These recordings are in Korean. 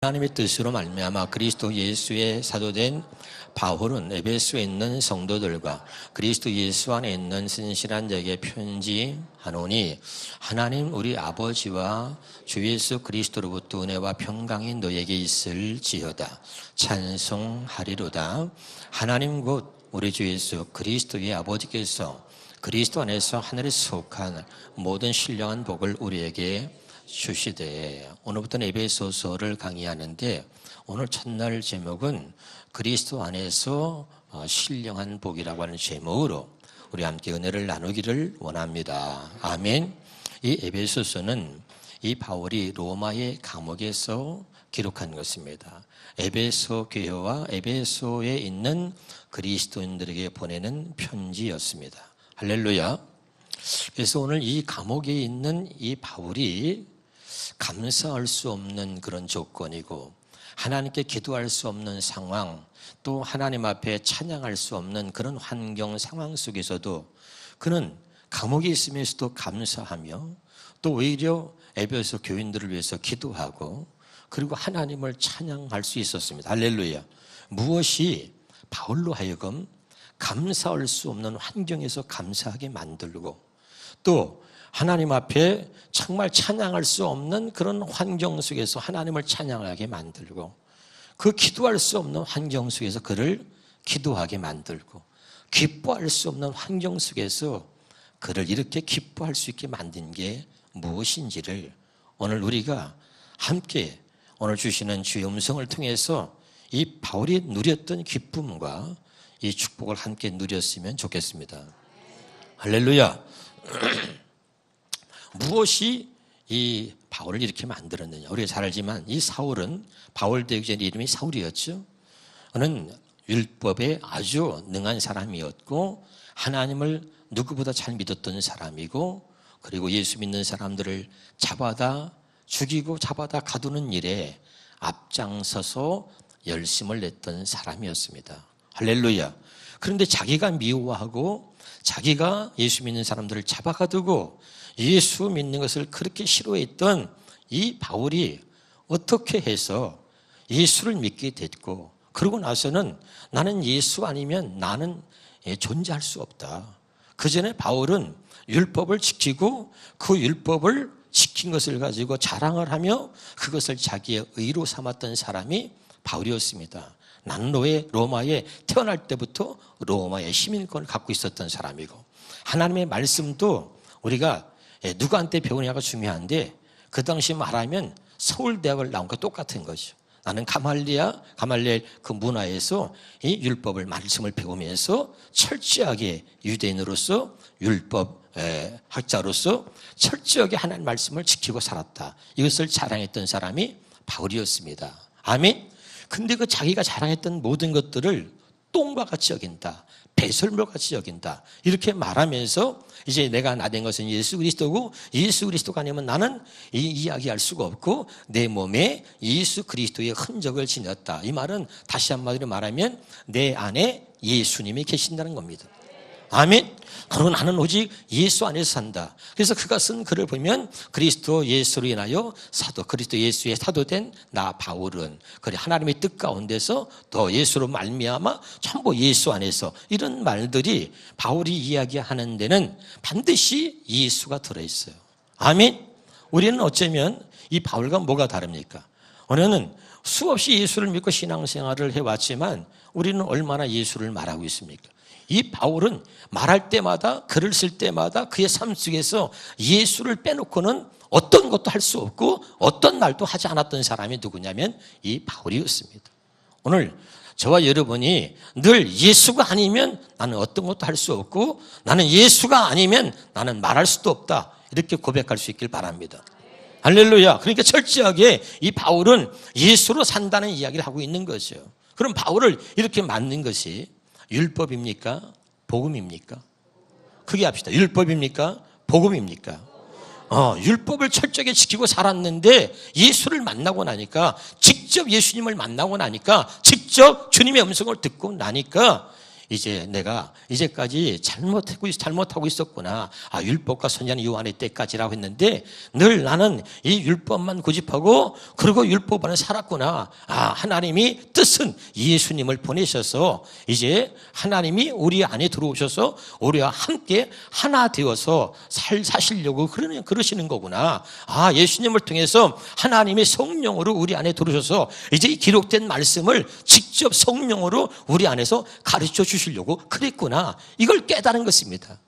하나님의 뜻으로 말미암아 그리스도 예수의 사도된 바울은 에베소에 있는 성도들과 그리스도 예수 안에 있는 신실한 자에게 편지하노니, 하나님 우리 아버지와 주 예수 그리스도로부터 은혜와 평강이 너에게 있을지어다. 찬송하리로다. 하나님 곧 우리 주 예수 그리스도의 아버지께서 그리스도 안에서 하늘에 속한 모든 신령한 복을 우리에게 주시되, 오늘부터는 에베소서를 강의하는데 오늘 첫날 제목은 그리스도 안에서 신령한 복이라고 하는 제목으로 우리 함께 은혜를 나누기를 원합니다. 아멘. 이 에베소서는 이 바울이 로마의 감옥에서 기록한 것입니다. 에베소 교회와 에베소에 있는 그리스도인들에게 보내는 편지였습니다. 할렐루야. 그래서 오늘 이 감옥에 있는 이 바울이 감사할 수 없는 그런 조건이고, 하나님께 기도할 수 없는 상황, 또 하나님 앞에 찬양할 수 없는 그런 환경 상황 속에서도 그는 감옥에 있으면서도 감사하며, 또 오히려 에베소 교인들을 위해서 기도하고, 그리고 하나님을 찬양할 수 있었습니다. 할렐루야. 무엇이 바울로 하여금 감사할 수 없는 환경에서 감사하게 만들고, 또 하나님 앞에 정말 찬양할 수 없는 그런 환경 속에서 하나님을 찬양하게 만들고, 그 기도할 수 없는 환경 속에서 그를 기도하게 만들고, 기뻐할 수 없는 환경 속에서 그를 이렇게 기뻐할 수 있게 만든 게 무엇인지를 오늘 우리가 함께 오늘 주시는 주의 음성을 통해서 이 바울이 누렸던 기쁨과 이 축복을 함께 누렸으면 좋겠습니다. 할렐루야. 무엇이 이 바울을 이렇게 만들었느냐? 우리가 잘 알지만 이 사울은, 바울 되기 전에 이름이 사울이었죠. 그는 율법에 아주 능한 사람이었고, 하나님을 누구보다 잘 믿었던 사람이고, 그리고 예수 믿는 사람들을 잡아다 죽이고 잡아다 가두는 일에 앞장서서 열심을 냈던 사람이었습니다. 할렐루야. 그런데 자기가 미워하고 자기가 예수 믿는 사람들을 잡아가두고 예수 믿는 것을 그렇게 싫어했던 이 바울이 어떻게 해서 예수를 믿게 됐고, 그러고 나서는 나는 예수 아니면 나는 존재할 수 없다. 그 전에 바울은 율법을 지키고 그 율법을 지킨 것을 가지고 자랑을 하며 그것을 자기의 의로 삼았던 사람이 바울이었습니다. 나는 로마에 태어날 때부터 로마의 시민권을 갖고 있었던 사람이고, 하나님의 말씀도 우리가 누구한테 배우냐가 중요한데, 그 당시 말하면 서울대학을 나온 거 똑같은 거죠. 나는 가말리엘 그 문화에서 이 율법을, 말씀을 배우면서 철저하게 유대인으로서 율법 학자로서 철저하게 하나님 말씀을 지키고 살았다. 이것을 자랑했던 사람이 바울이었습니다. 아멘. 근데 그 자기가 자랑했던 모든 것들을 똥과 같이 여긴다, 배설물과 같이 여긴다, 이렇게 말하면서 이제 내가 나된 것은 예수 그리스도고, 예수 그리스도가 아니면 나는 이야기할 수가 없고 내 몸에 예수 그리스도의 흔적을 지녔다. 이 말은 다시 한마디로 말하면 내 안에 예수님이 계신다는 겁니다. 아멘. 그러고 나는 오직 예수 안에서 산다. 그래서 그가 쓴 글을 보면 그리스도 예수로 인하여 그리스도 예수의 사도된 나 바울은, 그래 하나님의 뜻 가운데서 더 예수로 말미암아 전부 예수 안에서, 이런 말들이 바울이 이야기하는 데는 반드시 예수가 들어있어요. 아멘. 우리는 어쩌면 이 바울과 뭐가 다릅니까? 우리는 수없이 예수를 믿고 신앙생활을 해왔지만 우리는 얼마나 예수를 말하고 있습니까? 이 바울은 말할 때마다, 글을 쓸 때마다 그의 삶 속에서 예수를 빼놓고는 어떤 것도 할 수 없고 어떤 말도 하지 않았던 사람이 누구냐면 이 바울이었습니다. 오늘 저와 여러분이 늘 예수가 아니면 나는 어떤 것도 할 수 없고, 나는 예수가 아니면 나는 말할 수도 없다, 이렇게 고백할 수 있길 바랍니다. 할렐루야. 그러니까 철저하게 이 바울은 예수로 산다는 이야기를 하고 있는 거죠. 그럼 바울을 이렇게 만든 것이 율법입니까? 복음입니까? 크게 합시다. 율법입니까? 복음입니까? 율법을 철저하게 지키고 살았는데 예수를 만나고 나니까, 직접 예수님을 만나고 나니까, 직접 주님의 음성을 듣고 나니까 이제 내가 이제까지 잘못하고 있었구나. 율법과 선지자는 요한의 때까지라고 했는데 늘 나는 이 율법만 고집하고 그리고 율법 안에 살았구나. 하나님이 뜻은 예수님을 보내셔서 이제 하나님이 우리 안에 들어오셔서 우리와 함께 하나 되어서 사시려고 그러시는 거구나. 예수님을 통해서 하나님의 성령으로 우리 안에 들어오셔서 이제 이 기록된 말씀을 직접 성령으로 우리 안에서 가르쳐 주시려고 그랬구나. 이걸 깨달은 것입니다.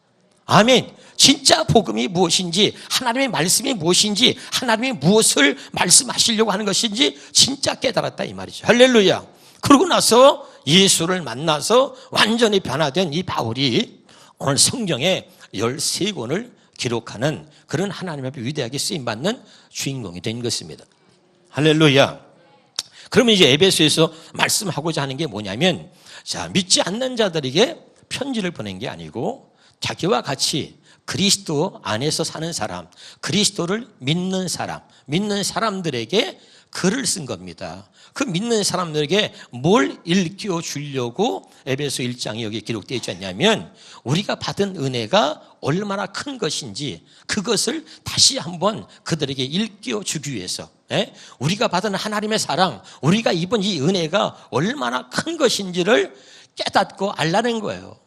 아멘. 진짜 복음이 무엇인지, 하나님의 말씀이 무엇인지, 하나님이 무엇을 말씀하시려고 하는 것인지 진짜 깨달았다 이 말이죠. 할렐루야. 그러고 나서 예수를 만나서 완전히 변화된 이 바울이 오늘 성경에 13권을 기록하는 그런 하나님 앞에 위대하게 쓰임받는 주인공이 된 것입니다. 할렐루야. 그러면 이제 에베소에서 말씀하고자 하는 게 뭐냐면, 믿지 않는 자들에게 편지를 보낸 게 아니고 자기와 같이 그리스도 안에서 사는 사람, 그리스도를 믿는 사람들에게 글을 쓴 겁니다. 그 믿는 사람들에게 뭘 일깨워 주려고 에베소 1장이 여기 기록되어 있지 않냐면, 우리가 받은 은혜가 얼마나 큰 것인지 그것을 다시 한번 그들에게 일깨워 주기 위해서, 우리가 받은 하나님의 사랑, 우리가 입은 이 은혜가 얼마나 큰 것인지를 깨닫고 알라는 거예요.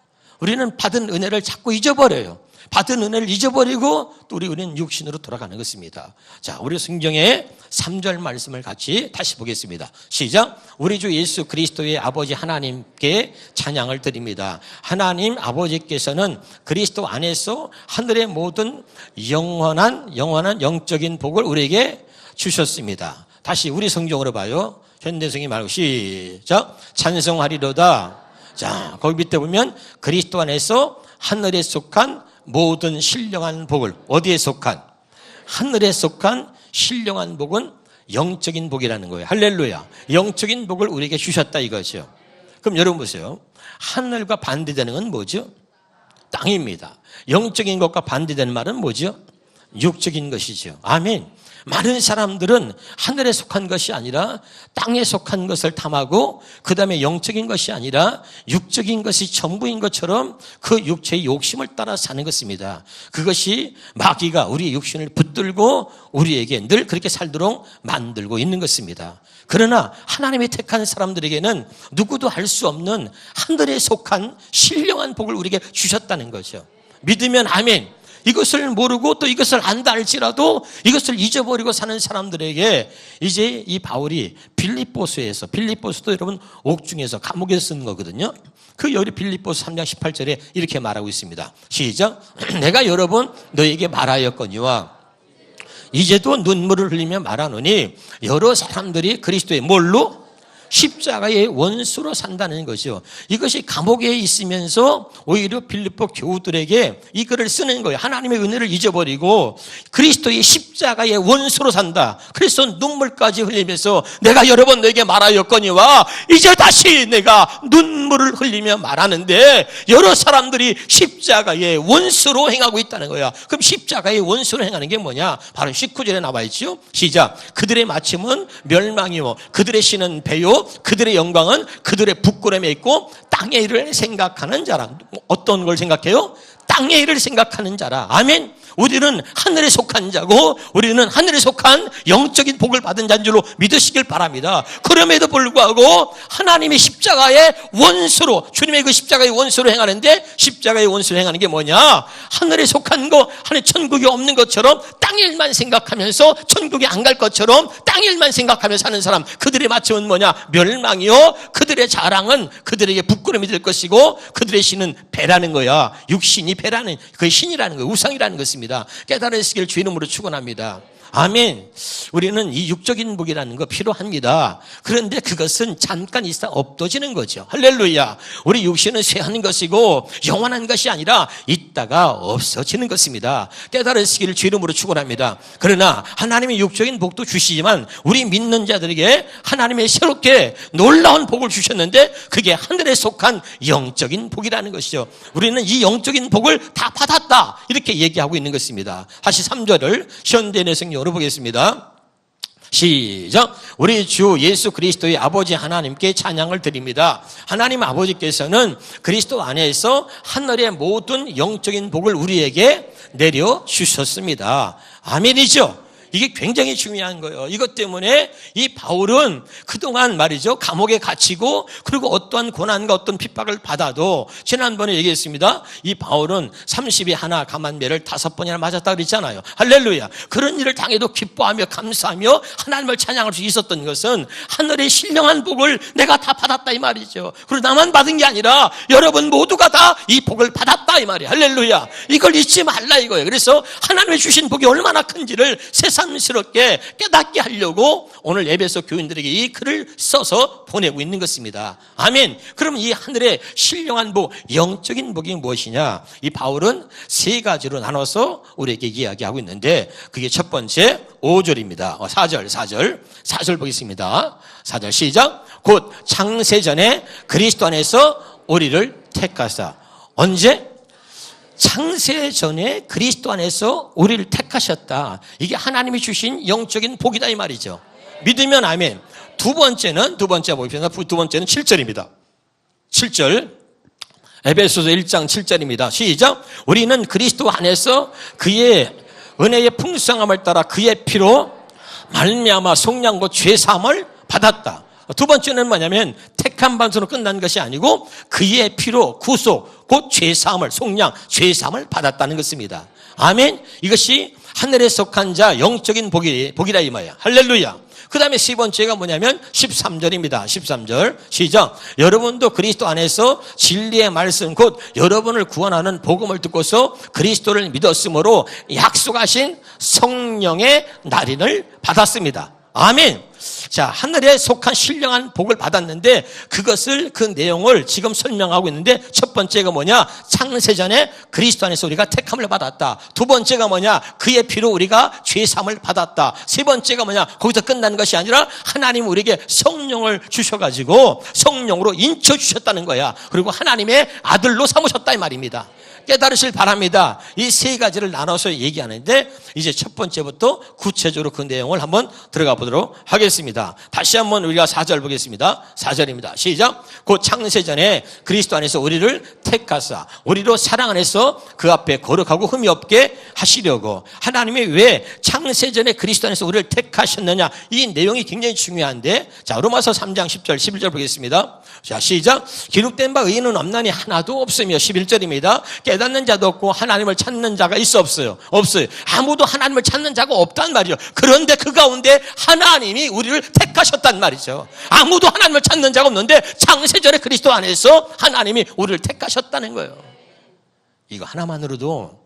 우리는 받은 은혜를 자꾸 잊어버려요. 받은 은혜를 잊어버리고 또 우리는 육신으로 돌아가는 것입니다. 자, 우리 성경의 3절 말씀을 같이 다시 보겠습니다. 시작. 우리 주 예수 그리스도의 아버지 하나님께 찬양을 드립니다. 하나님 아버지께서는 그리스도 안에서 하늘의 모든 영원한 영적인 복을 우리에게 주셨습니다. 다시 우리 성경으로 봐요. 현대성이 말고 시작. 찬송하리로다. 자, 거기 밑에 보면 그리스도 안에서 하늘에 속한 모든 신령한 복을, 어디에 속한? 하늘에 속한 신령한 복은 영적인 복이라는 거예요. 할렐루야. 영적인 복을 우리에게 주셨다 이거죠. 그럼 여러분 보세요. 하늘과 반대되는 건 뭐죠? 땅입니다. 영적인 것과 반대되는 말은 뭐죠? 육적인 것이죠. 아멘. 많은 사람들은 하늘에 속한 것이 아니라 땅에 속한 것을 탐하고 그 다음에 영적인 것이 아니라 육적인 것이 전부인 것처럼 그 육체의 욕심을 따라 사는 것입니다. 그것이 마귀가 우리의 육신을 붙들고 우리에게 늘 그렇게 살도록 만들고 있는 것입니다. 그러나 하나님이 택한 사람들에게는 누구도 알 수 없는 하늘에 속한 신령한 복을 우리에게 주셨다는 거죠. 믿으면 아멘. 이것을 모르고 또 이것을 안다 할지라도 이것을 잊어버리고 사는 사람들에게 이제 이 바울이 빌립보서도 여러분 옥중에서 감옥에서 쓴 거거든요. 그 여기 빌립보서 3장 18절에 이렇게 말하고 있습니다. 시작. 내가 여러 번 너에게 말하였거니와 이제도 눈물을 흘리며 말하노니 여러 사람들이 그리스도의 뭘로? 십자가의 원수로 산다는 것이요. 이것이 감옥에 있으면서 오히려 빌립보 교우들에게 이 글을 쓰는 거예요. 하나님의 은혜를 잊어버리고 그리스도의 십자가의 원수로 산다. 그래서 눈물까지 흘리면서 내가 여러 번 너에게 말하였거니와 이제 다시 내가 눈물을 흘리며 말하는데 여러 사람들이 십자가의 원수로 행하고 있다는 거야. 그럼 십자가의 원수로 행하는 게 뭐냐? 바로 19절에 나와 있죠. 시작. 그들의 마침은 멸망이요 그들의 신은 배요 그들의 영광은 그들의 부끄러움에 있고 땅의 일을 생각하는 자라. 어떤 걸 생각해요? 땅의 일을 생각하는 자라. 아멘. 우리는 하늘에 속한 자고 우리는 하늘에 속한 영적인 복을 받은 자인 줄로 믿으시길 바랍니다. 그럼에도 불구하고 하나님의 십자가의 원수로, 주님의 그 십자가의 원수로 행하는데, 십자가의 원수로 행하는 게 뭐냐? 하늘에 속한 거, 하늘 천국이 없는 것처럼 땅 일만 생각하면서 천국에 안 갈 것처럼 땅 일만 생각하며 사는 사람, 그들의 마침은 뭐냐? 멸망이요 그들의 자랑은 그들에게 부끄러움이 될 것이고 그들의 신은 배라는 거야. 육신이 배라는, 그 신이라는 거야. 우상이라는 것입니다. 깨달으시길 주 이름으로 축원합니다. 아멘. 우리는 이 육적인 복이라는 거 필요합니다. 그런데 그것은 잠깐 있다 없어지는 거죠. 할렐루야. 우리 육신은 쇠한 것이고 영원한 것이 아니라 있다가 없어지는 것입니다. 깨달으시기를 주 이름으로 축원합니다. 그러나 하나님의 육적인 복도 주시지만 우리 믿는 자들에게 하나님의 새롭게 놀라운 복을 주셨는데 그게 하늘에 속한 영적인 복이라는 것이죠. 우리는 이 영적인 복을 다 받았다 이렇게 얘기하고 있는 것입니다. 다시 3절을 현대인의 성경으로 보겠습니다. 시작. 우리 주 예수 그리스도의 아버지 하나님께 찬양을 드립니다. 하나님 아버지께서는 그리스도 안에서 하늘의 모든 영적인 복을 우리에게 내려주셨습니다. 아멘이죠. 이게 굉장히 중요한 거예요. 이것 때문에 이 바울은 그동안 말이죠, 감옥에 갇히고 그리고 어떠한 고난과 어떤 핍박을 받아도, 지난번에 얘기했습니다. 이 바울은 30이 하나 감한매를 5번이나 맞았다 그랬잖아요. 할렐루야. 그런 일을 당해도 기뻐하며 감사하며 하나님을 찬양할 수 있었던 것은 하늘의 신령한 복을 내가 다 받았다 이 말이죠. 그리고 나만 받은 게 아니라 여러분 모두가 다 이 복을 받았다 이 말이에요. 할렐루야. 이걸 잊지 말라 이거예요. 그래서 하나님의 주신 복이 얼마나 큰지를 새삼스럽게 깨닫게 하려고 오늘 에베소 교인들에게 이 글을 써서 보내고 있는 것입니다. 아멘. 그럼 이 하늘의 신령한 복, 영적인 복이 무엇이냐? 이 바울은 3가지로 나눠서 우리에게 이야기하고 있는데, 그게 첫 번째 5절입니다. 4절 보겠습니다. 4절 시작. 곧 창세전에 그리스도 안에서 우리를 택하사. 언제? 창세전에 그리스도 안에서 우리를 택하셨다. 이게 하나님이 주신 영적인 복이다 이 말이죠. 믿으면 아멘. 두 번째는 7절입니다. 7절. 에베소서 1장 7절입니다. 시작. 우리는 그리스도 안에서 그의 은혜의 풍성함을 따라 그의 피로 말미암아 속량 곧 죄사함을 받았다. 두 번째는 뭐냐면 택한 반수로 끝난 것이 아니고 그의 피로 구속 곧 죄사함을, 속량, 죄사함을 받았다는 것입니다. 아멘. 이것이 하늘에 속한 자 영적인 복이라 이 말이야. 할렐루야. 그 다음에 세 번째가 뭐냐면 13절입니다. 13절 시작. 여러분도 그리스도 안에서 진리의 말씀 곧 여러분을 구원하는 복음을 듣고서 그리스도를 믿었으므로 약속하신 성령의 날인을 받았습니다. 아멘. 자, 하늘에 속한 신령한 복을 받았는데 그 내용을 지금 설명하고 있는데, 첫 번째가 뭐냐? 창세전에 그리스도 안에서 우리가 택함을 받았다. 두 번째가 뭐냐? 그의 피로 우리가 죄사함을 받았다. 세 번째가 뭐냐? 거기서 끝나는 것이 아니라 하나님 우리에게 성령을 주셔가지고 성령으로 인쳐주셨다는 거야. 그리고 하나님의 아들로 삼으셨다 이 말입니다. 깨달으실 바랍니다. 이 3가지를 나눠서 얘기하는데, 이제 첫 번째부터 구체적으로 그 내용을 한번 들어가 보도록 하겠습니다. 다시 한번 우리가 4절 보겠습니다. 4절입니다. 시작. 곧 창세전에 그리스도 안에서 우리를 택하사 우리로 사랑 안에서 그 앞에 거룩하고 흠이 없게 하시려고. 하나님이 왜 창세전에 그리스도 안에서 우리를 택하셨느냐, 이 내용이 굉장히 중요한데, 자, 로마서 3장 10절 11절 보겠습니다. 자, 시작. 기록된 바 의인은 없나니 하나도 없으며, 11절입니다. 깨닫는 자도 없고 하나님을 찾는 자가 있어 없어요? 없어요. 아무도 하나님을 찾는 자가 없단 말이죠. 그런데 그 가운데 하나님이 우리를 택하셨단 말이죠. 아무도 하나님을 찾는 자가 없는데 창세전에 그리스도 안에서 하나님이 우리를 택하셨다는 거예요. 이거 하나만으로도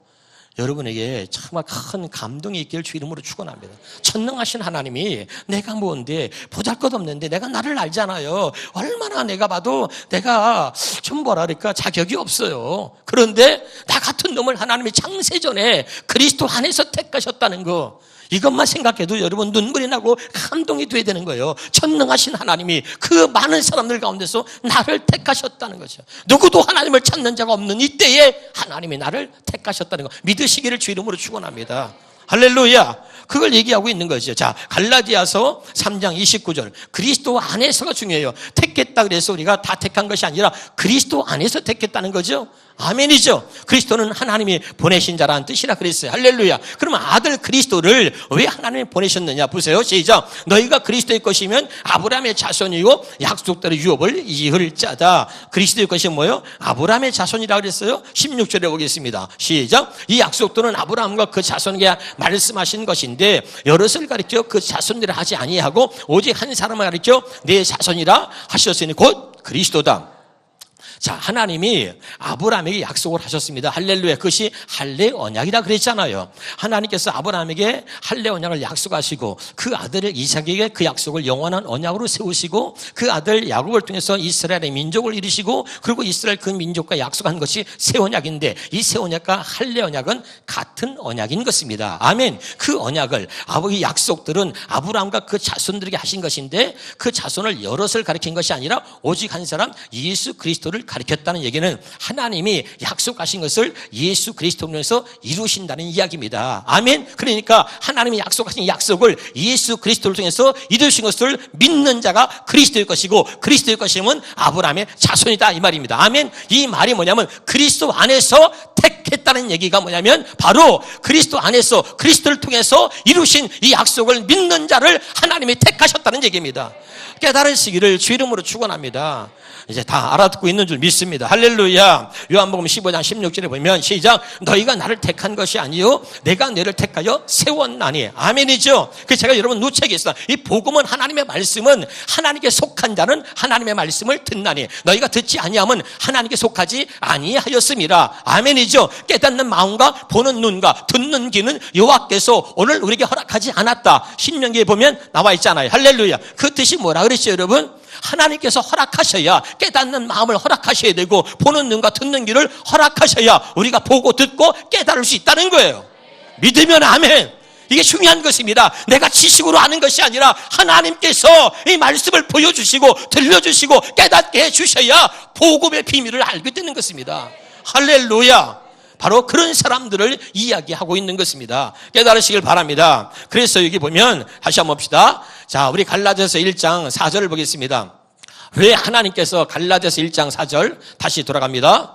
여러분에게 정말 큰 감동이 있기를 주 이름으로 축원합니다. 전능하신 하나님이 내가 뭔데, 보잘것없는데 내가 나를 알잖아요. 얼마나 내가 봐도 내가 좀 뭐랄까 자격이 없어요. 그런데 나 같은 놈을 하나님이 창세전에 그리스도 안에서 택하셨다는 거, 이것만 생각해도 여러분 눈물이 나고 감동이 돼야 되는 거예요. 전능하신 하나님이 그 많은 사람들 가운데서 나를 택하셨다는 거죠. 누구도 하나님을 찾는 자가 없는 이때에 하나님이 나를 택하셨다는 거 믿으시기를 주 이름으로 축원합니다. 할렐루야. 그걸 얘기하고 있는 거죠. 자, 갈라디아서 3장 29절. 그리스도 안에서가 중요해요. 택했다 그래서 우리가 다 택한 것이 아니라 그리스도 안에서 택했다는 거죠. 아멘이죠. 그리스도는 하나님이 보내신 자라는 뜻이라 그랬어요. 할렐루야. 그러면 아들 그리스도를 왜 하나님이 보내셨느냐 보세요. 시작. 너희가 그리스도의 것이면 아브라함의 자손이고 약속대로 유업을 이을 자다. 그리스도의 것이 뭐예요? 아브라함의 자손이라 그랬어요. 16절에 보겠습니다. 시작. 이 약속들은 아브라함과 그 자손에게 말씀하신 것인데 여럿을 가리켜 그 자손이라 하지 아니하고 오직 한 사람을 가리켜 내 자손이라 하셨으니 곧 그리스도다. 자, 하나님이 아브라함에게 약속을 하셨습니다. 할렐루야. 그것이 할례 언약이라 그랬잖아요. 하나님께서 아브라함에게 할례 언약을 약속하시고 그 아들 이삭에게 그 약속을 영원한 언약으로 세우시고 그 아들 야곱을 통해서 이스라엘의 민족을 이루시고 그리고 이스라엘 그 민족과 약속한 것이 새 언약인데 이 새 언약과 할례 언약은 같은 언약인 것입니다. 아멘. 그 언약을 아버지 약속들은 아브라함과 그 자손들에게 하신 것인데 그 자손을 여럿을 가리킨 것이 아니라 오직 한 사람 예수 그리스도를 가르쳤다는 얘기는 하나님이 약속하신 것을 예수 그리스도로 통해서 이루신다는 이야기입니다. 아멘. 그러니까 하나님이 약속하신 약속을 예수 그리스도를 통해서 이루신 것을 믿는 자가 그리스도의 것이고 그리스도의 것이면 아브라함의 자손이다 이 말입니다. 아멘. 이 말이 뭐냐면 그리스도 안에서 택했다는 얘기가 뭐냐면 바로 그리스도 안에서 그리스도를 통해서 이루신 이 약속을 믿는 자를 하나님이 택하셨다는 얘기입니다. 깨달으시기를 주 이름으로 축원합니다. 이제 다 알아듣고 있는 줄 믿습니다. 할렐루야. 요한복음 15장 16절에 보면 시작. 너희가 나를 택한 것이 아니요 내가 너희를 택하여 세웠나니. 아멘이죠. 그래서 제가 여러분 누책했어. 이 복음은 하나님의 말씀은 하나님께 속한 자는 하나님의 말씀을 듣나니 너희가 듣지 아니하면 하나님께 속하지 아니하였음이라. 아멘이죠. 깨닫는 마음과 보는 눈과 듣는 귀는 여호와께서 오늘 우리에게 허락하지 않았다. 신명기에 보면 나와 있잖아요. 할렐루야. 그 뜻이 뭐라 그랬죠 여러분? 하나님께서 허락하셔야 깨닫는 마음을 허락하셔야 되고 보는 눈과 듣는 귀를 허락하셔야 우리가 보고 듣고 깨달을 수 있다는 거예요. 믿으면 아멘. 이게 중요한 것입니다. 내가 지식으로 아는 것이 아니라 하나님께서 이 말씀을 보여주시고 들려주시고 깨닫게 해주셔야 복음의 비밀을 알게 되는 것입니다. 할렐루야. 바로 그런 사람들을 이야기하고 있는 것입니다. 깨달으시길 바랍니다. 그래서 여기 보면 다시 한번 봅시다. 자, 우리 갈라디아서 1장 4절을 보겠습니다. 왜 하나님께서 갈라디아서 1장 4절 다시 돌아갑니다.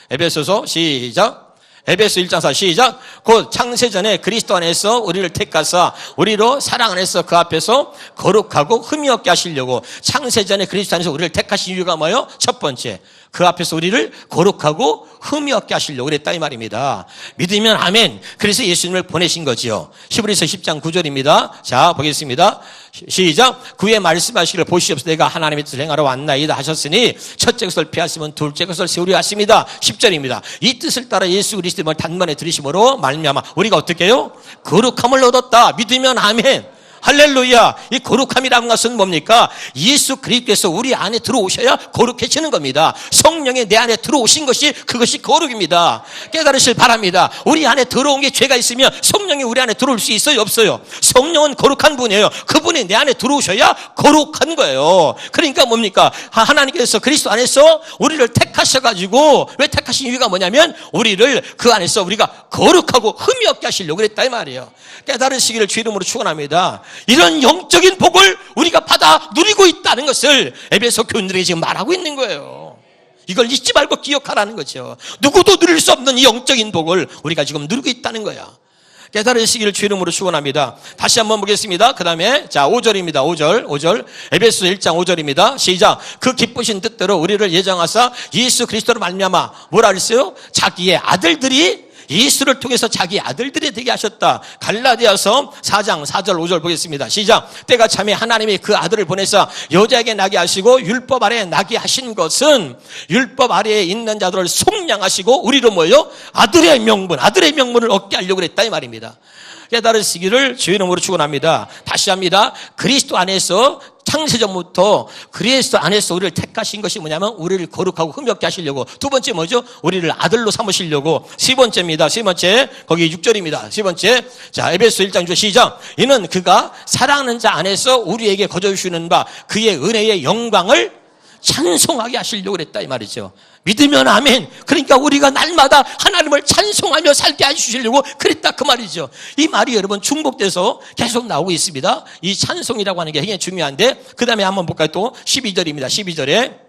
에베소서 시작. 에베소 1장 4 시작. 곧 창세전에 그리스도 안에서 우리를 택하사 우리로 사랑 안에서 그 앞에서 거룩하고 흠이 없게 하시려고. 창세전에 그리스도 안에서 우리를 택하신 이유가 뭐예요? 첫 번째, 그 앞에서 우리를 거룩하고 흠이 없게 하시려고 그랬다 이 말입니다. 믿으면 아멘. 그래서 예수님을 보내신 거지요. 히브리서 10장 9절입니다. 자, 보겠습니다. 시작. 그의 말씀하시기를 보시옵소서 내가 하나님의 뜻을 행하러 왔나이다 하셨으니 첫째 것을 피하시면 둘째 것을 세우려 하십니다. 10절입니다. 이 뜻을 따라 예수 그리스도를 단번에 들으심으로 말미암아 우리가 어떻게 해요? 거룩함을 얻었다. 믿으면 아멘. 할렐루야. 이 거룩함이라는 것은 뭡니까? 예수 그리스도께서 우리 안에 들어오셔야 거룩해지는 겁니다. 성령이 내 안에 들어오신 것이 그것이 거룩입니다. 깨달으실 바랍니다. 우리 안에 들어온 게 죄가 있으면 성령이 우리 안에 들어올 수 있어요? 없어요? 성령은 거룩한 분이에요. 그분이 내 안에 들어오셔야 거룩한 거예요. 그러니까 뭡니까? 하나님께서 그리스도 안에서 우리를 택하셔가지고, 왜 택하신 이유가 뭐냐면 우리를 그 안에서 우리가 거룩하고 흠이 없게 하시려고 그랬다 이 말이에요. 깨달으시기를 주 이름으로 축원합니다. 이런 영적인 복을 우리가 받아 누리고 있다는 것을 에베소 교인들에게 지금 말하고 있는 거예요. 이걸 잊지 말고 기억하라는 거죠. 누구도 누릴 수 없는 이 영적인 복을 우리가 지금 누리고 있다는 거야. 깨달으시기를 주 이름으로 축원합니다. 다시 한번 보겠습니다. 그 다음에 자 5절입니다. 5절 에베소 1장 5절입니다. 시작. 그 기쁘신 뜻대로 우리를 예정하사 예수 그리스도로 말미암아 뭐라 그랬어요? 자기의 아들들이 예수를 통해서 자기 아들들이 되게 하셨다. 갈라디아서 4장 4절 5절 보겠습니다. 시작. 때가 참에 하나님이 그 아들을 보내사 여자에게 나게 하시고 율법 아래에 나게 하신 것은 율법 아래에 있는 자들을 속량하시고 우리로 뭐예요? 아들의 명분을 얻게 하려고 그랬다 이 말입니다. 깨달으시기를 주 이름으로 축원합니다. 다시 합니다. 그리스도 안에서 창세전부터 그리스도 안에서 우리를 택하신 것이 뭐냐면 우리를 거룩하고 흠없게 하시려고. 두 번째 뭐죠? 우리를 아들로 삼으시려고. 세 번째입니다. 세 번째 거기 6절입니다. 세 번째 자 에베소 1장 6절 시작. 이는 그가 사랑하는 자 안에서 우리에게 거저주시는 바 그의 은혜의 영광을 찬송하게 하시려고 그랬다 이 말이죠. 믿으면 아멘. 그러니까 우리가 날마다 하나님을 찬송하며 살게 해주시려고 그랬다 그 말이죠. 이 말이 여러분 중복돼서 계속 나오고 있습니다. 이 찬송이라고 하는 게 굉장히 중요한데 그 다음에 한번 볼까요? 또 12절입니다. 12절에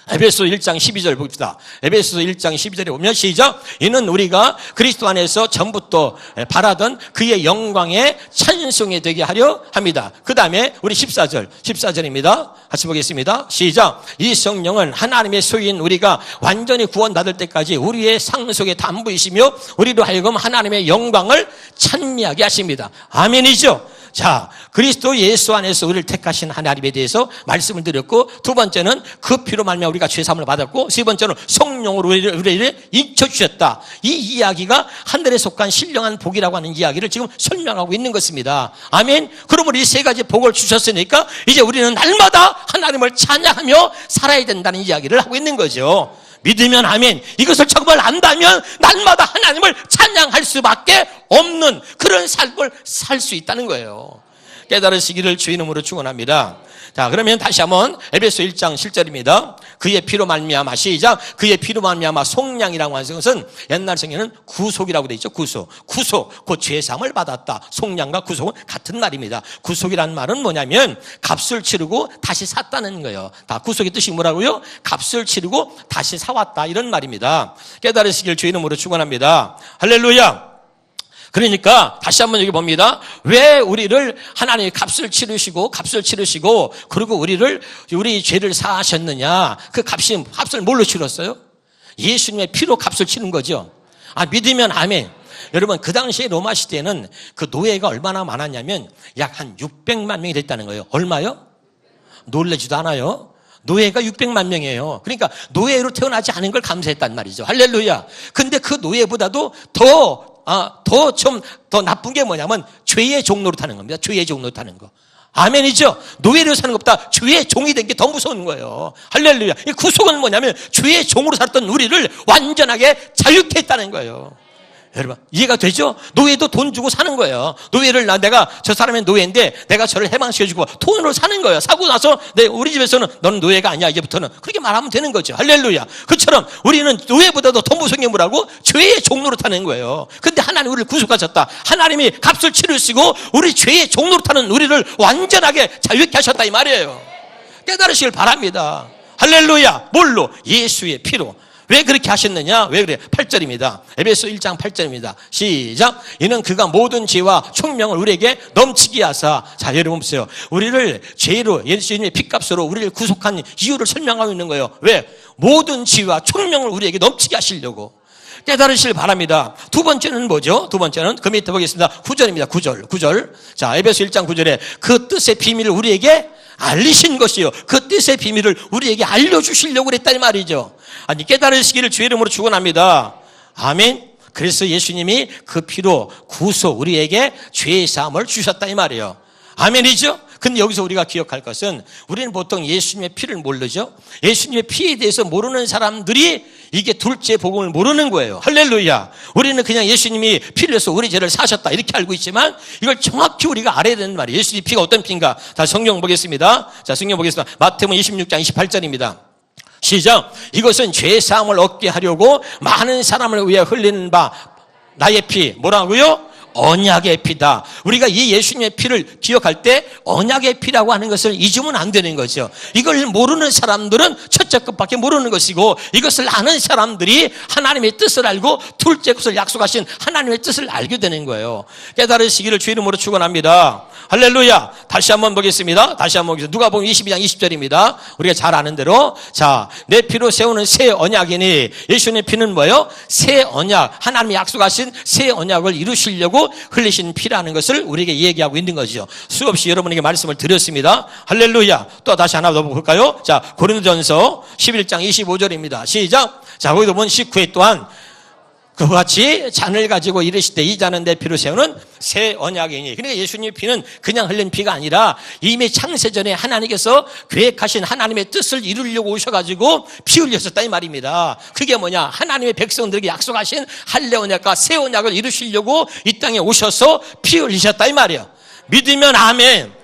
에베소 1장 12절 봅시다. 에베소 1장 12절에 보면 시작. 이는 우리가 그리스도 안에서 전부터 바라던 그의 영광의 찬송이 되게 하려 합니다. 그 다음에 우리 14절입니다. 같이 보겠습니다. 시작. 이 성령은 하나님의 소유인 우리가 완전히 구원받을 때까지 우리의 상속의 담보이시며 우리로 하여금 하나님의 영광을 찬미하게 하십니다. 아멘이죠. 자, 그리스도 예수 안에서 우리를 택하신 하나님에 대해서 말씀을 드렸고, 두 번째는 그 피로 말미암아 우리가 죄사함을 받았고, 세 번째는 성령으로 우리를 인쳐주셨다. 이 이야기가 하늘에 속한 신령한 복이라고 하는 이야기를 지금 설명하고 있는 것입니다. 아멘. 그러므로 이 세 가지 복을 주셨으니까 이제 우리는 날마다 하나님을 찬양하며 살아야 된다는 이야기를 하고 있는 거죠. 믿으면 아멘. 이것을 정말 안다면 날마다 하나님을 찬양할 수밖에 없는 그런 삶을 살 수 있다는 거예요. 깨달으시기를 주 이름으로 축원합니다. 자, 그러면 다시 한번 에베소 1장 7절입니다. 그의 피로 말미암아, 시작. 그의 피로 말미암아 속량이라고 하는 것은 옛날 성경에는 구속이라고 되어 있죠. 구속, 그 죄상을 받았다. 속량과 구속은 같은 말입니다. 구속이라는 말은 뭐냐면 값을 치르고 다시 샀다는 거예요. 다 구속의 뜻이 뭐라고요? 값을 치르고 다시 사왔다, 이런 말입니다. 깨달으시길 주의 이름으로 축원합니다. 할렐루야. 그러니까 다시 한번 여기 봅니다. 왜 우리를 하나님이 값을 치르시고 그리고 우리 죄를 사하셨느냐? 그 값을 뭘로 치렀어요? 예수님의 피로 값을 치른 거죠. 믿으면 아멘. 여러분, 그 당시에 로마 시대에는 그 노예가 얼마나 많았냐면 약 한 600만 명이 됐다는 거예요. 얼마요? 놀라지도 않아요. 노예가 600만 명이에요. 그러니까 노예로 태어나지 않은 걸 감사했단 말이죠. 할렐루야. 근데 그 노예보다도 더 나쁜 게 뭐냐면 죄의 종로로 타는 겁니다. 죄의 종로로 타는 거. 아멘이죠? 노예로 사는 것보다 죄의 종이 된 게 더 무서운 거예요. 할렐루야. 이 구속은 뭐냐면 죄의 종으로 살았던 우리를 완전하게 자유케 했다는 거예요. 여러분, 이해가 되죠? 노예도 돈 주고 사는 거예요. 노예를 내가 저 사람의 노예인데 내가 저를 해방시켜주고 돈으로 사는 거예요. 사고 나서 우리 집에서는 너는 노예가 아니야, 이제부터는. 그렇게 말하면 되는 거죠. 할렐루야. 그처럼 우리는 노예보다도 더 무서운 게 뭐라고? 죄의 종로로 타는 거예요. 근데 하나님 우리를 구속하셨다. 하나님이 값을 치르시고 우리 죄의 종로로 타는 우리를 완전하게 자유케 하셨다, 이 말이에요. 깨달으시길 바랍니다. 할렐루야. 뭘로? 예수의 피로. 왜 그렇게 하셨느냐? 왜 그래? 8절입니다. 에베소 1장 8절입니다. 시작. 이는 그가 모든 죄와 총명을 우리에게 넘치게 하사. 자, 여러분 보세요. 우리를 죄로, 예수님의 피값으로 우리를 구속한 이유를 설명하고 있는 거예요. 왜? 모든 죄와 총명을 우리에게 넘치게 하시려고. 깨달으시길 바랍니다. 두 번째는 뭐죠? 두 번째는 그 밑에 보겠습니다. 9절입니다. 9절. 자, 에베소 1장 9절에 그 뜻의 비밀을 우리에게 알리신 것이요. 그 뜻의 비밀을 우리에게 알려주시려고 그랬다, 이 말이죠. 깨달으시기를 주의 이름으로 축원합니다. 아멘. 그래서 예수님이 그 피로 구속, 우리에게 죄의 사함을 주셨다, 이 말이에요. 아멘이죠? 근데 여기서 우리가 기억할 것은 우리는 보통 예수님의 피를 모르죠. 예수님의 피에 대해서 모르는 사람들이 이게 둘째 복음을 모르는 거예요. 할렐루야. 우리는 그냥 예수님이 피를 흘려서 우리 죄를 사셨다 이렇게 알고 있지만 이걸 정확히 우리가 알아야 되는 말이에요. 예수님의 피가 어떤 피인가. 자, 성경 보겠습니다. 자, 성경 보겠습니다. 마태복음 26장 28절입니다. 시작. 이것은 죄 사함을 얻게 하려고 많은 사람을 위해 흘리는 바 나의 피. 뭐라고요? 언약의 피다. 우리가 이 예수님의 피를 기억할 때 언약의 피라고 하는 것을 잊으면 안 되는 거죠. 이걸 모르는 사람들은 첫째 것밖에 모르는 것이고, 이것을 아는 사람들이 하나님의 뜻을 알고 둘째 것을 약속하신 하나님의 뜻을 알게 되는 거예요. 깨달으시기를 주의 이름으로 축원합니다. 할렐루야. 다시 한번 보겠습니다. 누가복음 22장 20절입니다. 우리가 잘 아는 대로, 자, 내 피로 세우는 새 언약이니, 예수님의 피는 뭐예요? 새 언약, 하나님이 약속하신 새 언약을 이루시려고 흘리신 피라는 것을 우리에게 얘기하고 있는 거죠. 수없이 여러분에게 말씀을 드렸습니다. 할렐루야. 또 다시 하나 더 볼까요? 자, 고린도전서 11장 25절입니다. 시작. 자, 거기도 보면 19회 또한 그와 같이 잔을 가지고 이르시되 이 잔은 내 피로 세우는 새 언약이니. 그러니까 예수님의 피는 그냥 흘린 피가 아니라 이미 창세전에 하나님께서 계획하신 하나님의 뜻을 이루려고 오셔가지고 피 흘렸었다, 이 말입니다. 그게 뭐냐? 하나님의 백성들에게 약속하신 할례 언약과 새 언약을 이루시려고 이 땅에 오셔서 피 흘리셨다, 이 말이에요. 믿으면 아멘.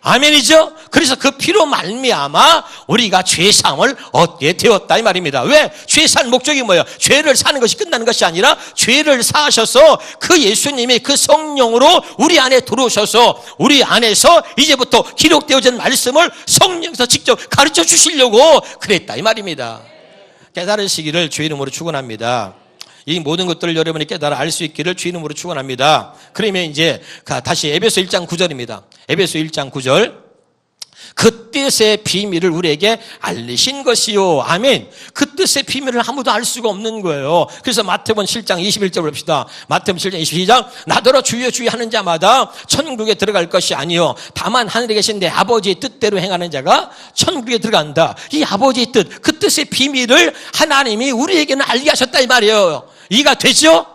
아멘이죠? 그래서 그 피로 말미암아 우리가 죄사함을 얻게 되었다, 이 말입니다. 왜? 죄 산 목적이 뭐예요? 죄를 사는 것이 끝나는 것이 아니라 죄를 사하셔서 그 예수님이 그 성령으로 우리 안에 들어오셔서 우리 안에서 이제부터 기록되어진 말씀을 성령에서 직접 가르쳐 주시려고 그랬다, 이 말입니다. 깨달으시기를 주의 이름으로 축원합니다. 이 모든 것들을 여러분이 깨달아 알 수 있기를 주의 이름으로 축원합니다. 그러면 이제 다시 에베소 1장 9절입니다. 에베소 1장 9절. 그 뜻의 비밀을 우리에게 알리신 것이요. 아멘. 그 뜻의 비밀을 아무도 알 수가 없는 거예요. 그래서 마태복음 7장 21절 봅시다. 마태복음 7장 22장. 나더러 주여 주여 하는 자마다 천국에 들어갈 것이 아니요 다만 하늘에 계신 내 아버지의 뜻대로 행하는 자가 천국에 들어간다. 이 아버지의 뜻, 그 뜻의 비밀을 하나님이 우리에게는 알게 하셨다, 이 말이에요. 이해가 되죠?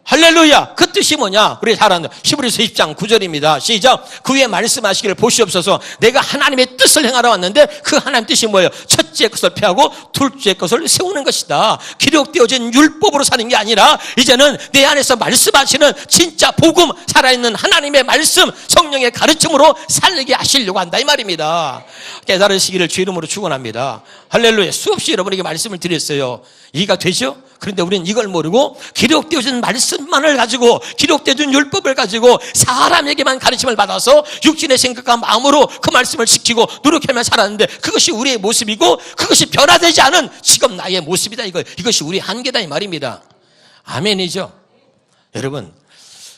할렐루야. 그 뜻이 뭐냐? 우리 잘 아는 히브리서 10장 9절입니다. 시작. 그 위에 말씀하시기를 보시옵소서. 내가 하나님의 뜻을 행하러 왔는데 그 하나님 뜻이 뭐예요? 첫째 것을 폐하고 둘째 것을 세우는 것이다. 기록되어진 율법으로 사는 게 아니라 이제는 내 안에서 말씀하시는 진짜 복음, 살아있는 하나님의 말씀, 성령의 가르침으로 살게 하시려고 한다 이 말입니다. 깨달으시기를 주 이름으로 축원합니다. 할렐루야. 수없이 여러분에게 말씀을 드렸어요. 이해가 되죠? 그런데 우리는 이걸 모르고 기록되어진 말씀만을 가지고 기록되어진 율법을 가지고 사람에게만 가르침을 받아서 육신의 생각과 마음으로 그 말씀을 지키고 노력하며 살았는데 그것이 우리의 모습이고 그것이 변화되지 않은 지금 나의 모습이다. 이것이 우리의 한계다 이 말입니다. 아멘이죠? 여러분,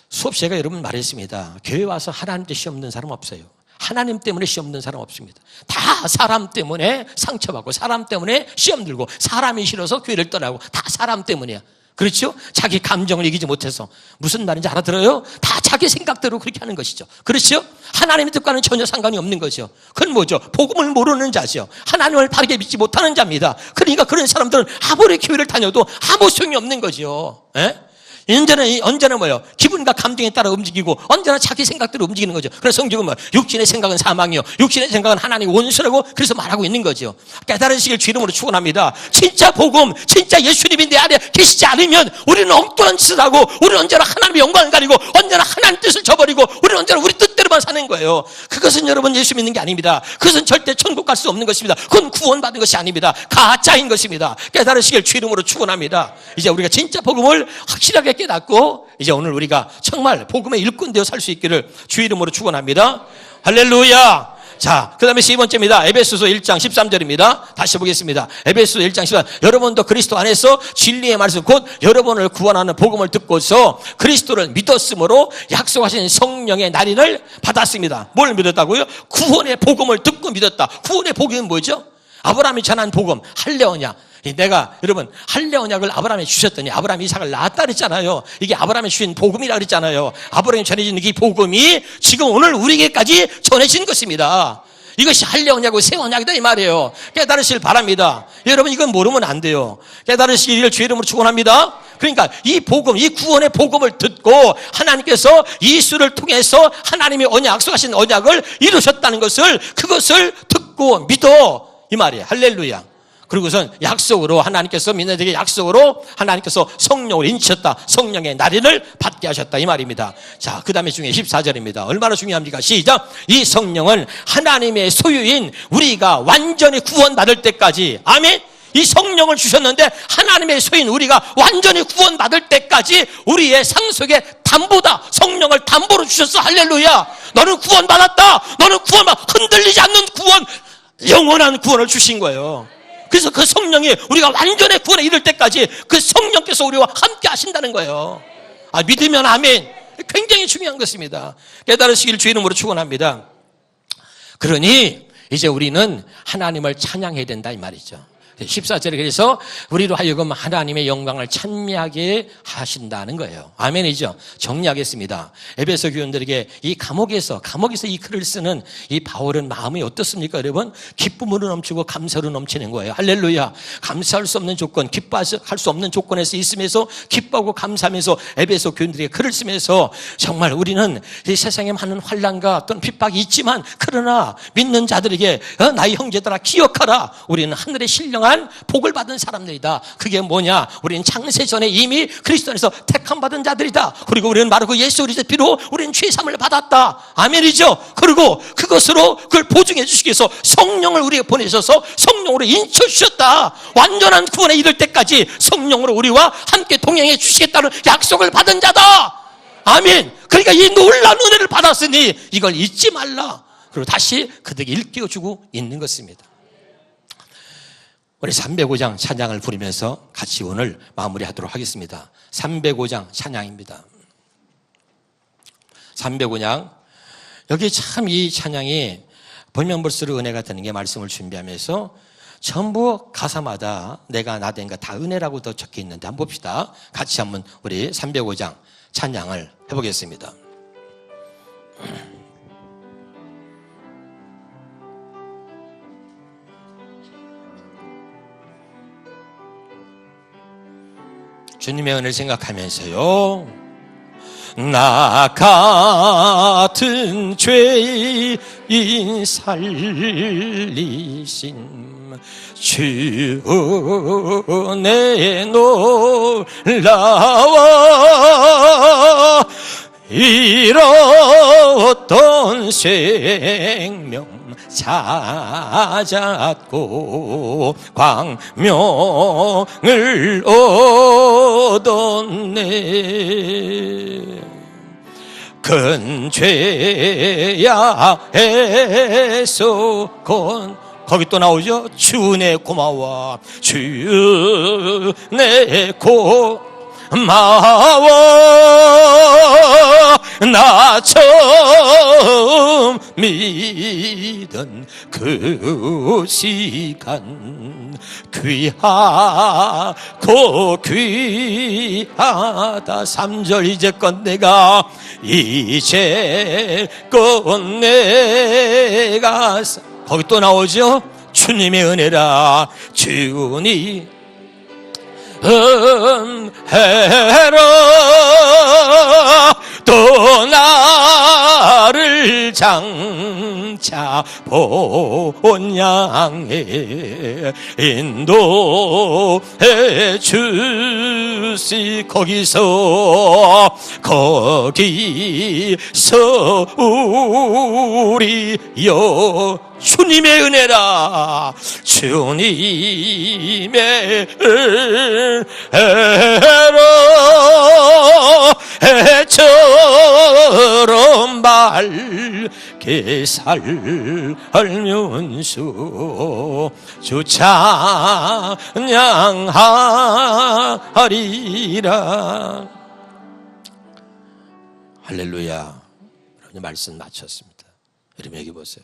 수업 제가 여러분 말했습니다. 교회 와서 하나님께 시험 없는 사람 없어요. 하나님 때문에 시험 없는 사람 없습니다. 다 사람 때문에 상처받고 사람 때문에 시험 들고 사람이 싫어서 교회를 떠나고 다 사람 때문이야. 그렇죠? 자기 감정을 이기지 못해서. 무슨 말인지 알아들어요? 다 자기 생각대로 그렇게 하는 것이죠. 그렇죠? 하나님의 뜻과는 전혀 상관이 없는 거죠. 그건 뭐죠? 복음을 모르는 자죠. 하나님을 바르게 믿지 못하는 자입니다. 그러니까 그런 사람들은 아무리 교회를 다녀도 아무 소용이 없는 거죠. 에? 언제나 뭐예요? 기분과 감정에 따라 움직이고 언제나 자기 생각대로 움직이는 거죠. 그래서 성경은 뭐 육신의 생각은 사망이요 육신의 생각은 하나님의 원수라고 그래서 말하고 있는 거죠. 깨달으시길 주 이름으로 축원합니다. 진짜 복음, 진짜 예수님이 내 안에 계시지 않으면 우리는 엉뚱한 짓을 하고 우리는 언제나 하나님의 영광을 가리고 언제나 하나님 뜻을 저버리고 우리는 언제나 우리 뜻대로만 사는 거예요. 그것은 여러분 예수 믿는 게 아닙니다. 그것은 절대 천국 갈 수 없는 것입니다. 그건 구원받은 것이 아닙니다. 가짜인 것입니다. 깨달으시길 주 이름으로 축원합니다. 이제 우리가 진짜 복음을 확실하게 깨닫고 이제 오늘 우리가 정말 복음의 일꾼 되어 살 수 있기를 주 이름으로 축원합니다. 할렐루야. 자, 그 다음에 세 번째입니다. 에베소서 1장 13절입니다. 다시 보겠습니다. 에베소서 1장 13절. 여러분도 그리스도 안에서 진리의 말씀 곧 여러분을 구원하는 복음을 듣고서 그리스도를 믿었으므로 약속하신 성령의 날인을 받았습니다. 뭘 믿었다고요? 구원의 복음을 듣고 믿었다. 구원의 복음이 뭐죠? 아브라함이 전한 복음, 할례 언약. 내가 여러분 할례 언약을 아브라함에 주셨더니 아브라함이 이삭을 낳았다 그랬잖아요. 이게 아브라함이 주신 복음이라 그랬잖아요. 아브라함이 전해진 이 복음이 지금 오늘 우리에게까지 전해진 것입니다. 이것이 할례 언약이고 새 언약이다 이 말이에요. 깨달으시길 바랍니다. 여러분 이건 모르면 안 돼요. 깨달으시기를 주 이름으로 축원합니다. 그러니까 이 복음, 이 구원의 복음을 듣고 하나님께서 예수를 통해서 하나님의 언약, 약속하신 언약을 이루셨다는 것을 그것을 듣고 믿어 이 말이에요. 할렐루야. 그리고선 약속으로 하나님께서 믿는 자에게 약속으로 하나님께서 성령을 인치셨다. 성령의 날인을 받게 하셨다 이 말입니다. 자, 그 다음에 중에 14절입니다. 얼마나 중요합니까? 시작. 이 성령은 하나님의 소유인 우리가 완전히 구원받을 때까지, 아멘. 이 성령을 주셨는데 하나님의 소유인 우리가 완전히 구원받을 때까지 우리의 상속의 담보다. 성령을 담보로 주셨어. 할렐루야. 너는 구원받았다. 너는 흔들리지 않는 구원, 영원한 구원을 주신 거예요. 그래서 그 성령이 우리가 완전히 구원에 이를 때까지 그 성령께서 우리와 함께 하신다는 거예요. 믿으면 아멘. 굉장히 중요한 것입니다. 깨달으시길 주 이름으로 축원합니다. 그러니 이제 우리는 하나님을 찬양해야 된다 이 말이죠. 14절에 그래서 우리로 하여금 하나님의 영광을 찬미하게 하신다는 거예요. 아멘이죠. 정리하겠습니다. 에베소 교인들에게 이 감옥에서 이 글을 쓰는 이 바울은 마음이 어떻습니까 여러분? 기쁨으로 넘치고 감사로 넘치는 거예요. 할렐루야. 감사할 수 없는 조건, 기뻐할 수 없는 조건에서 있으면서 기뻐하고 감사하면서 에베소 교인들에게 글을 쓰면서 정말 우리는 이 세상에 많은 환난과 또는 핍박이 있지만 그러나 믿는 자들에게 나의 형제들아 기억하라. 우리는 하늘의 신령한 복을 받은 사람들이다. 그게 뭐냐? 우리는 창세전에 이미 그리스도 안에서 택함 받은 자들이다. 그리고 우리는 바로 그 예수 그리스도의 피로 우리는 죄사함을 받았다. 아멘이죠. 그리고 그것으로 그걸 보증해 주시기 위해서 성령을 우리에게 보내셔서 성령으로 인쳐 주셨다. 완전한 구원에 이를 때까지 성령으로 우리와 함께 동행해 주시겠다는 약속을 받은 자다. 아멘. 그러니까 이 놀라운 은혜를 받았으니 이걸 잊지 말라. 그리고 다시 그들에게 일깨워주고 있는 것입니다. 우리 305장 찬양을 부르면서 같이 오늘 마무리하도록 하겠습니다. 305장 찬양입니다. 305장. 여기 참 이 찬양이 보면 볼수록 은혜가 되는 게 말씀을 준비하면서 전부 가사마다 내가 나 된 거 다 은혜라고 더 적혀 있는데 한번 봅시다. 같이 한번 우리 305장 찬양을 해보겠습니다. 주님의 은혜를 생각하면서요, 나 같은 죄인 살리신 주 내 놀라워 잃었던 생명 찾았고 광명을 얻었네. 큰 죄야 해서 거기 또 나오죠. 주 내 고마워, 주 내 고마워. 나 처음 믿은 그 시간 귀하고 귀하다. 3절 이제껏 내가 거기 또 나오죠. 주님의 은혜라. 주님 은혜라 또 나를 장차 본향에 인도해 주시. 거기서 우리여 주님의 은혜라. 주님의 은혜라 해처럼 밝게 살면서 주 찬양하리라. 할렐루야. 여러분 말씀 마쳤습니다. 여러분 여기 보세요.